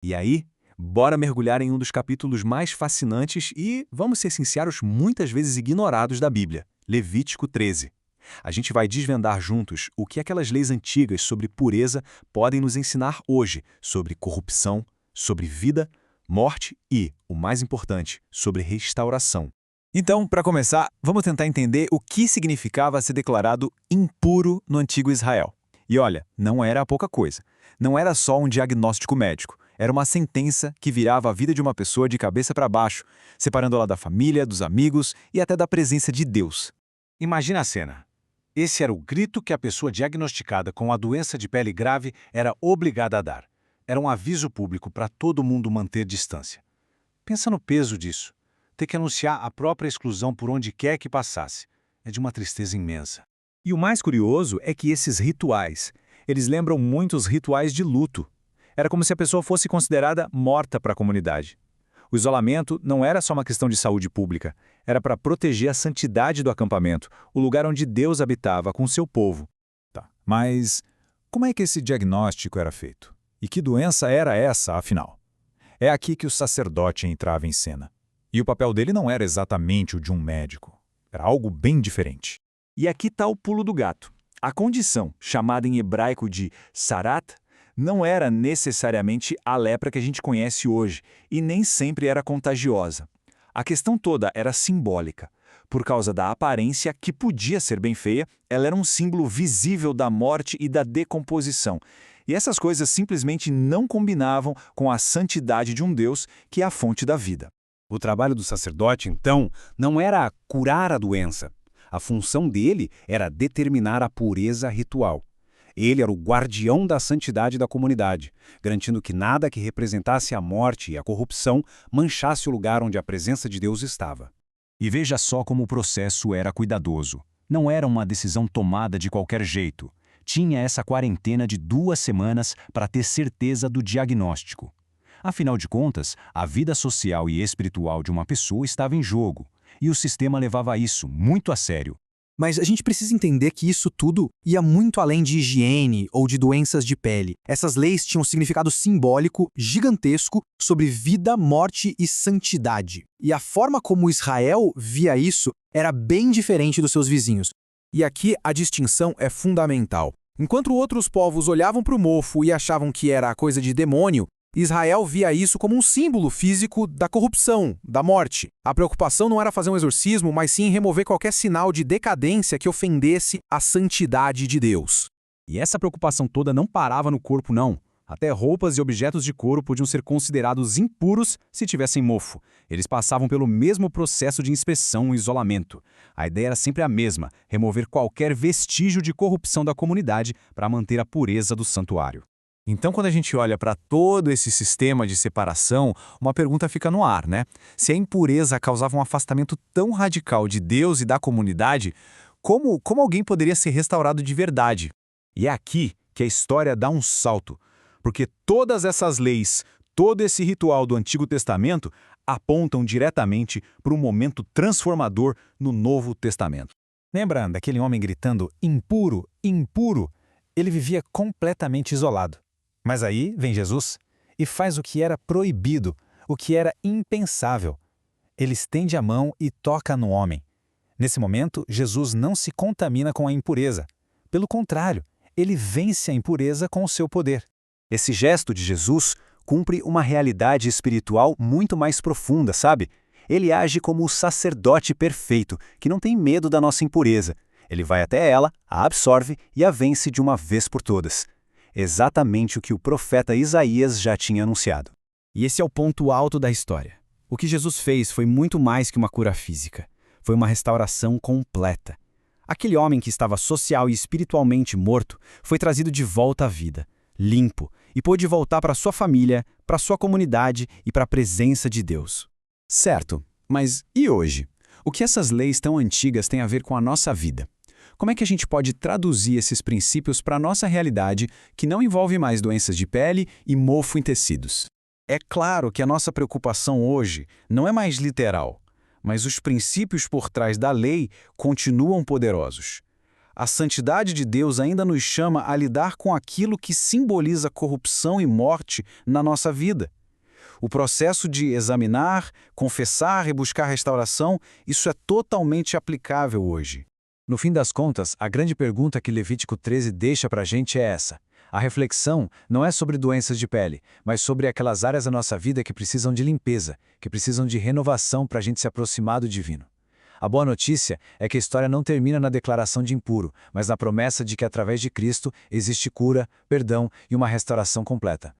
E aí, bora mergulhar em um dos capítulos mais fascinantes e, vamos ser sinceros, muitas vezes ignorados da Bíblia, Levítico 13. A gente vai desvendar juntos o que aquelas leis antigas sobre pureza podem nos ensinar hoje sobre corrupção, sobre vida, morte e, o mais importante, sobre restauração. Então, para começar, vamos tentar entender o que significava ser declarado impuro no antigo Israel. E olha, não era pouca coisa. Não era só um diagnóstico médico. Era uma sentença que virava a vida de uma pessoa de cabeça para baixo, separando-la da família, dos amigos e até da presença de Deus. Imagina a cena. Esse era o grito que a pessoa diagnosticada com a doença de pele grave era obrigada a dar. Era um aviso público para todo mundo manter distância. Pensa no peso disso. Ter que anunciar a própria exclusão por onde quer que passasse. É de uma tristeza imensa. E o mais curioso é que esses rituais, eles lembram muito os rituais de luto. Era como se a pessoa fosse considerada morta para a comunidade. O isolamento não era só uma questão de saúde pública, era para proteger a santidade do acampamento, o lugar onde Deus habitava com seu povo. Mas como é que esse diagnóstico era feito? E que doença era essa, afinal? É aqui que o sacerdote entrava em cena. E o papel dele não era exatamente o de um médico. Era algo bem diferente. E aqui está o pulo do gato. A condição, chamada em hebraico de sarat, não era necessariamente a lepra que a gente conhece hoje, e nem sempre era contagiosa. A questão toda era simbólica. Por causa da aparência, que podia ser bem feia, ela era um símbolo visível da morte e da decomposição. E essas coisas simplesmente não combinavam com a santidade de um Deus que é a fonte da vida. O trabalho do sacerdote, então, não era curar a doença. A função dele era determinar a pureza ritual. Ele era o guardião da santidade da comunidade, garantindo que nada que representasse a morte e a corrupção manchasse o lugar onde a presença de Deus estava. E veja só como o processo era cuidadoso. Não era uma decisão tomada de qualquer jeito. Tinha essa quarentena de 2 semanas para ter certeza do diagnóstico. Afinal de contas, a vida social e espiritual de uma pessoa estava em jogo, e o sistema levava isso muito a sério. Mas a gente precisa entender que isso tudo ia muito além de higiene ou de doenças de pele. Essas leis tinham um significado simbólico gigantesco sobre vida, morte e santidade. E a forma como Israel via isso era bem diferente dos seus vizinhos. E aqui a distinção é fundamental. Enquanto outros povos olhavam para o mofo e achavam que era coisa de demônio, Israel via isso como um símbolo físico da corrupção, da morte. A preocupação não era fazer um exorcismo, mas sim remover qualquer sinal de decadência que ofendesse a santidade de Deus. E essa preocupação toda não parava no corpo, não. Até roupas e objetos de couro podiam ser considerados impuros se tivessem mofo. Eles passavam pelo mesmo processo de inspeção e isolamento. A ideia era sempre a mesma, remover qualquer vestígio de corrupção da comunidade para manter a pureza do santuário. Então, quando a gente olha para todo esse sistema de separação, uma pergunta fica no ar, né? Se a impureza causava um afastamento tão radical de Deus e da comunidade, como alguém poderia ser restaurado de verdade? E é aqui que a história dá um salto, porque todas essas leis, todo esse ritual do Antigo Testamento apontam diretamente para um momento transformador no Novo Testamento. Lembra daquele homem gritando impuro, impuro? Ele vivia completamente isolado. Mas aí vem Jesus e faz o que era proibido, o que era impensável. Ele estende a mão e toca no homem. Nesse momento, Jesus não se contamina com a impureza. Pelo contrário, ele vence a impureza com o seu poder. Esse gesto de Jesus cumpre uma realidade espiritual muito mais profunda, sabe? Ele age como o sacerdote perfeito, que não tem medo da nossa impureza. Ele vai até ela, a absorve e a vence de uma vez por todas. Exatamente o que o profeta Isaías já tinha anunciado. E esse é o ponto alto da história. O que Jesus fez foi muito mais que uma cura física. Foi uma restauração completa. Aquele homem que estava social e espiritualmente morto foi trazido de volta à vida, limpo, e pôde voltar para sua família, para sua comunidade e para a presença de Deus. Certo, mas e hoje? O que essas leis tão antigas têm a ver com a nossa vida? Como é que a gente pode traduzir esses princípios para a nossa realidade que não envolve mais doenças de pele e mofo em tecidos? É claro que a nossa preocupação hoje não é mais literal, mas os princípios por trás da lei continuam poderosos. A santidade de Deus ainda nos chama a lidar com aquilo que simboliza corrupção e morte na nossa vida. O processo de examinar, confessar e buscar restauração, isso é totalmente aplicável hoje. No fim das contas, a grande pergunta que Levítico 13 deixa para a gente é essa. A reflexão não é sobre doenças de pele, mas sobre aquelas áreas da nossa vida que precisam de limpeza, que precisam de renovação para a gente se aproximar do divino. A boa notícia é que a história não termina na declaração de impuro, mas na promessa de que através de Cristo existe cura, perdão e uma restauração completa.